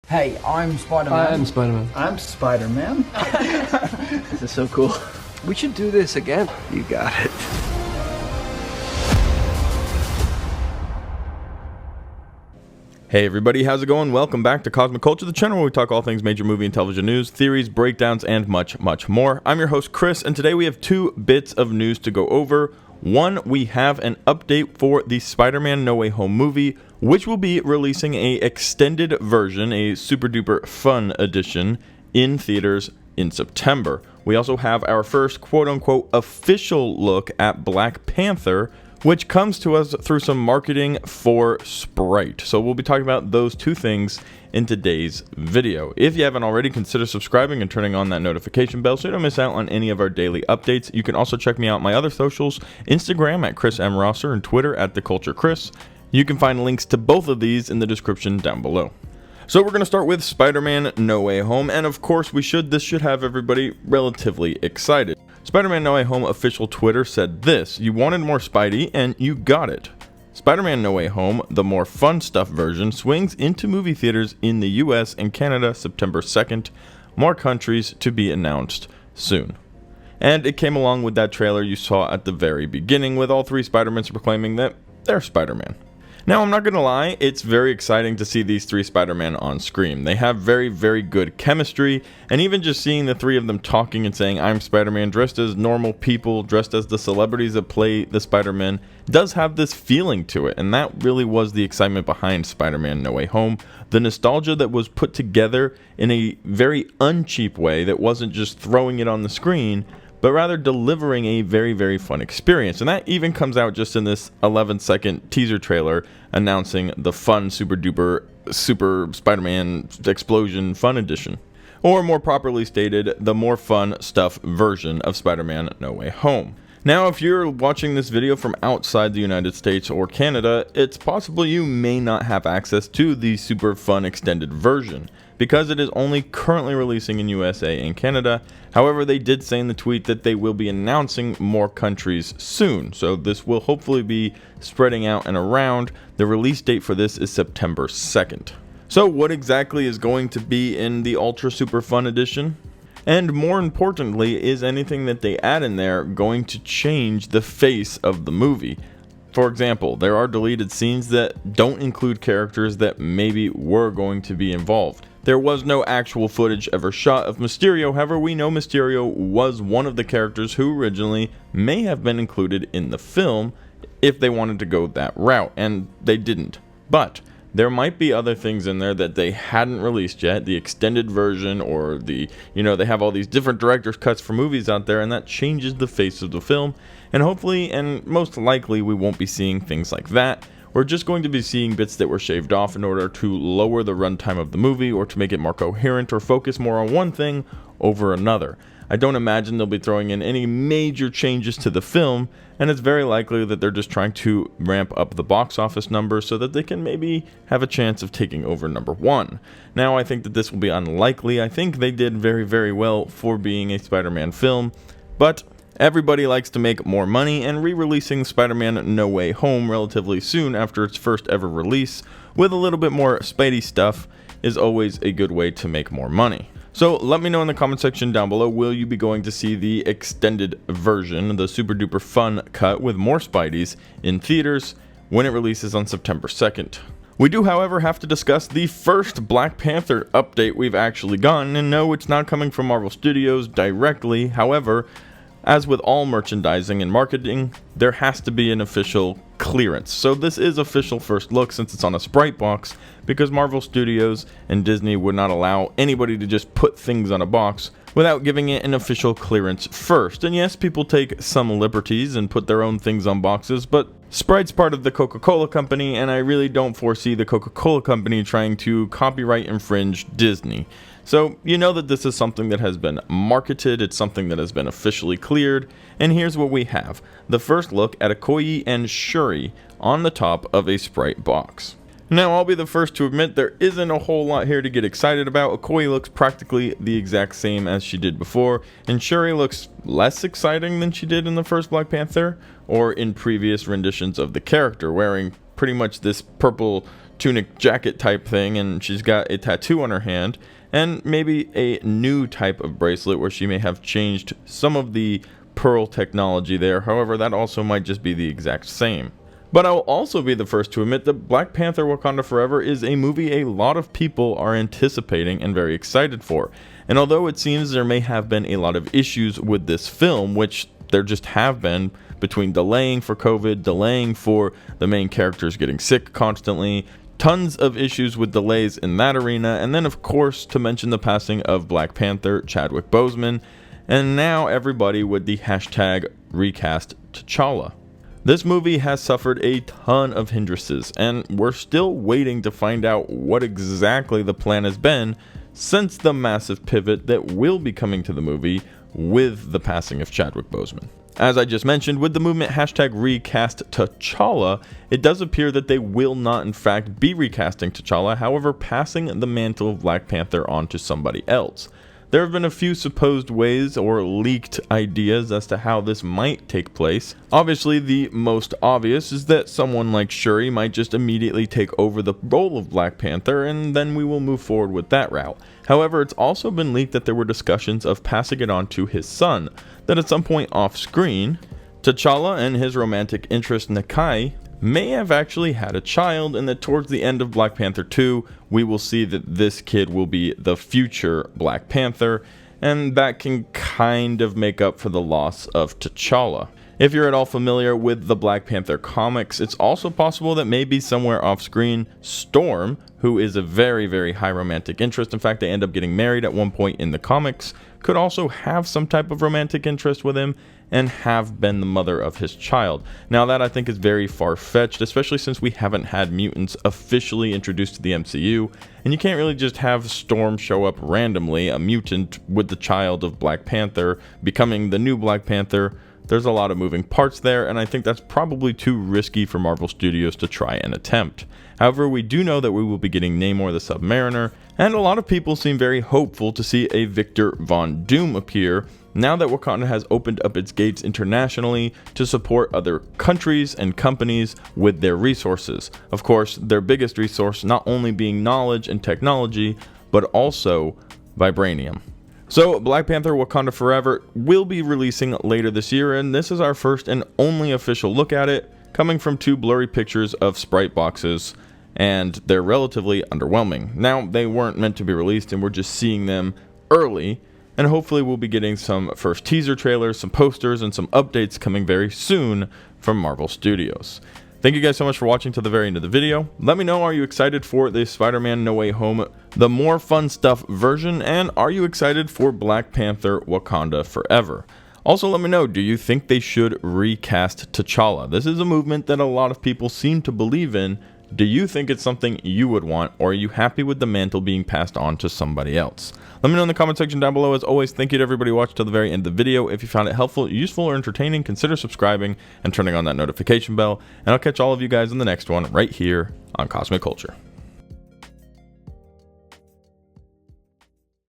Hey, I'm Spider-Man. I'm Spider-Man. I'm Spider-Man. This is so cool. We should do this again. You got it. Hey everybody, how's it going? Welcome back to Cosmic Culture, the channel where we talk all things major movie and television news, theories, breakdowns, and much, much more. I'm your host, Chris, and today we have two bits of news to go over. One, we have an update for the Spider-Man No Way Home movie, which will be releasing a extended version, a super duper fun edition, in theaters in September. We also have our first quote-unquote official look at Black Panther, which comes to us through some marketing for Sprite. So we'll be talking about those two things in today's video. If you haven't already, consider subscribing and turning on that notification bell so you don't miss out on any of our daily updates. You can also check me out on my other socials, Instagram at Chris M. Rosser and Twitter at TheCultureChris. You can find links to both of these in the description down below. So we're going to start with Spider-Man No Way Home, and of course this should have everybody relatively excited. Spider-Man No Way Home official Twitter said this: "You wanted more Spidey, and you got it. Spider-Man No Way Home, the more fun stuff version, swings into movie theaters in the US and Canada September 2nd. More countries to be announced soon." And it came along with that trailer you saw at the very beginning, with all three Spider-Mans proclaiming that they're Spider-Man. Now, I'm not going to lie, it's very exciting to see these three Spider-Man on screen. They have very, very good chemistry, and even just seeing the three of them talking and saying, "I'm Spider-Man," dressed as normal people, dressed as the celebrities that play the Spider-Man, does have this feeling to it, and that really was the excitement behind Spider-Man No Way Home. The nostalgia that was put together in a very uncheap way that wasn't just throwing it on the screen, but rather delivering a very, very fun experience. And that even comes out just in this 11-second teaser trailer announcing the fun super duper super Spider-Man explosion fun edition. Or more properly stated, the more fun stuff version of Spider-Man No Way Home. Now, if you're watching this video from outside the United States or Canada, it's possible you may not have access to the super fun extended version, because it is only currently releasing in USA and Canada. However, they did say in the tweet that they will be announcing more countries soon, so this will hopefully be spreading out and around. The release date for this is September 2nd. So what exactly is going to be in the Ultra Super Fun Edition? And more importantly, is anything that they add in there going to change the face of the movie? For example, there are deleted scenes that don't include characters that maybe were going to be involved. There was no actual footage ever shot of Mysterio, however we know Mysterio was one of the characters who originally may have been included in the film if they wanted to go that route, and they didn't. But there might be other things in there that they hadn't released yet, the extended version, or they have all these different director's cuts for movies out there, and that changes the face of the film. And hopefully, and most likely, we won't be seeing things like that. We're just going to be seeing bits that were shaved off in order to lower the runtime of the movie, or to make it more coherent, or focus more on one thing over another. I don't imagine they'll be throwing in any major changes to the film, and it's very likely that they're just trying to ramp up the box office numbers so that they can maybe have a chance of taking over number one. Now, I think that this will be unlikely. I think they did very, very well for being a Spider-Man film, but everybody likes to make more money, and re-releasing Spider-Man No Way Home relatively soon after its first ever release with a little bit more Spidey stuff is always a good way to make more money. So let me know in the comment section down below, will you be going to see the extended version, the super duper fun cut with more Spideys in theaters when it releases on September 2nd. We do, however, have to discuss the first Black Panther update we've actually gotten, and no, it's not coming from Marvel Studios directly. However, as with all merchandising and marketing, there has to be an official clearance. So this is official first look since it's on a Sprite box, because Marvel Studios and Disney would not allow anybody to just put things on a box without giving it an official clearance first. And yes, people take some liberties and put their own things on boxes, but Sprite's part of the Coca-Cola Company, and I really don't foresee the Coca-Cola Company trying to copyright infringe Disney. So you know that this is something that has been marketed, it's something that has been officially cleared, and here's what we have. The first look at Okoye and Shuri on the top of a Sprite box. Now, I'll be the first to admit there isn't a whole lot here to get excited about. Okoye looks practically the exact same as she did before, and Shuri looks less exciting than she did in the first Black Panther, or in previous renditions of the character, wearing pretty much this purple tunic jacket type thing, and she's got a tattoo on her hand, and maybe a new type of bracelet where she may have changed some of the pearl technology there. However, that also might just be the exact same. But I will also be the first to admit that Black Panther: Wakanda Forever is a movie a lot of people are anticipating and very excited for. And although it seems there may have been a lot of issues with this film, which there just have been, between delaying for COVID, delaying for the main characters getting sick constantly, tons of issues with delays in that arena, and then of course to mention the passing of Black Panther, Chadwick Boseman, and now everybody with the hashtag recast T'Challa. This movie has suffered a ton of hindrances, and we're still waiting to find out what exactly the plan has been since the massive pivot that will be coming to the movie with the passing of Chadwick Boseman. As I just mentioned, with the movement hashtag recast T'Challa, it does appear that they will not in fact be recasting T'Challa, however passing the mantle of Black Panther on to somebody else. There have been a few supposed ways or leaked ideas as to how this might take place. Obviously, the most obvious is that someone like Shuri might just immediately take over the role of Black Panther, and then we will move forward with that route. However, it's also been leaked that there were discussions of passing it on to his son, that at some point off screen, T'Challa and his romantic interest Nakai may have actually had a child, and that towards the end of Black Panther 2, we will see that this kid will be the future Black Panther, and that can kind of make up for the loss of T'Challa. If you're at all familiar with the Black Panther comics, it's also possible that maybe somewhere off screen, Storm, who is a very, very high romantic interest, in fact they end up getting married at one point in the comics, could also have some type of romantic interest with him and have been the mother of his child. Now that I think is very far-fetched, especially since we haven't had mutants officially introduced to the MCU, and you can't really just have Storm show up randomly, a mutant with the child of Black Panther, becoming the new Black Panther. There's a lot of moving parts there, and I think that's probably too risky for Marvel Studios to try and attempt. However, we do know that we will be getting Namor the Submariner, and a lot of people seem very hopeful to see a Victor Von Doom appear, now that Wakanda has opened up its gates internationally to support other countries and companies with their resources. Of course, their biggest resource not only being knowledge and technology, but also vibranium. So, Black Panther: Wakanda Forever will be releasing later this year, and this is our first and only official look at it, coming from two blurry pictures of sprite boxes, and they're relatively underwhelming. Now, they weren't meant to be released, and we're just seeing them early, and hopefully we'll be getting some first teaser trailers, some posters, and some updates coming very soon from Marvel Studios. Thank you guys so much for watching to the very end of the video. Let me know, are you excited for the Spider-Man No Way Home, the more fun stuff version, and are you excited for Black Panther: Wakanda Forever? Also, let me know, do you think they should recast T'Challa? This is a movement that a lot of people seem to believe in. Do you think it's something you would want, or are you happy with the mantle being passed on to somebody else? Let me know in the comment section down below. As always, thank you to everybody who watched till the very end of the video. If you found it helpful, useful, or entertaining, consider subscribing and turning on that notification bell, and I'll catch all of you guys in the next one right here on Cosmic Culture.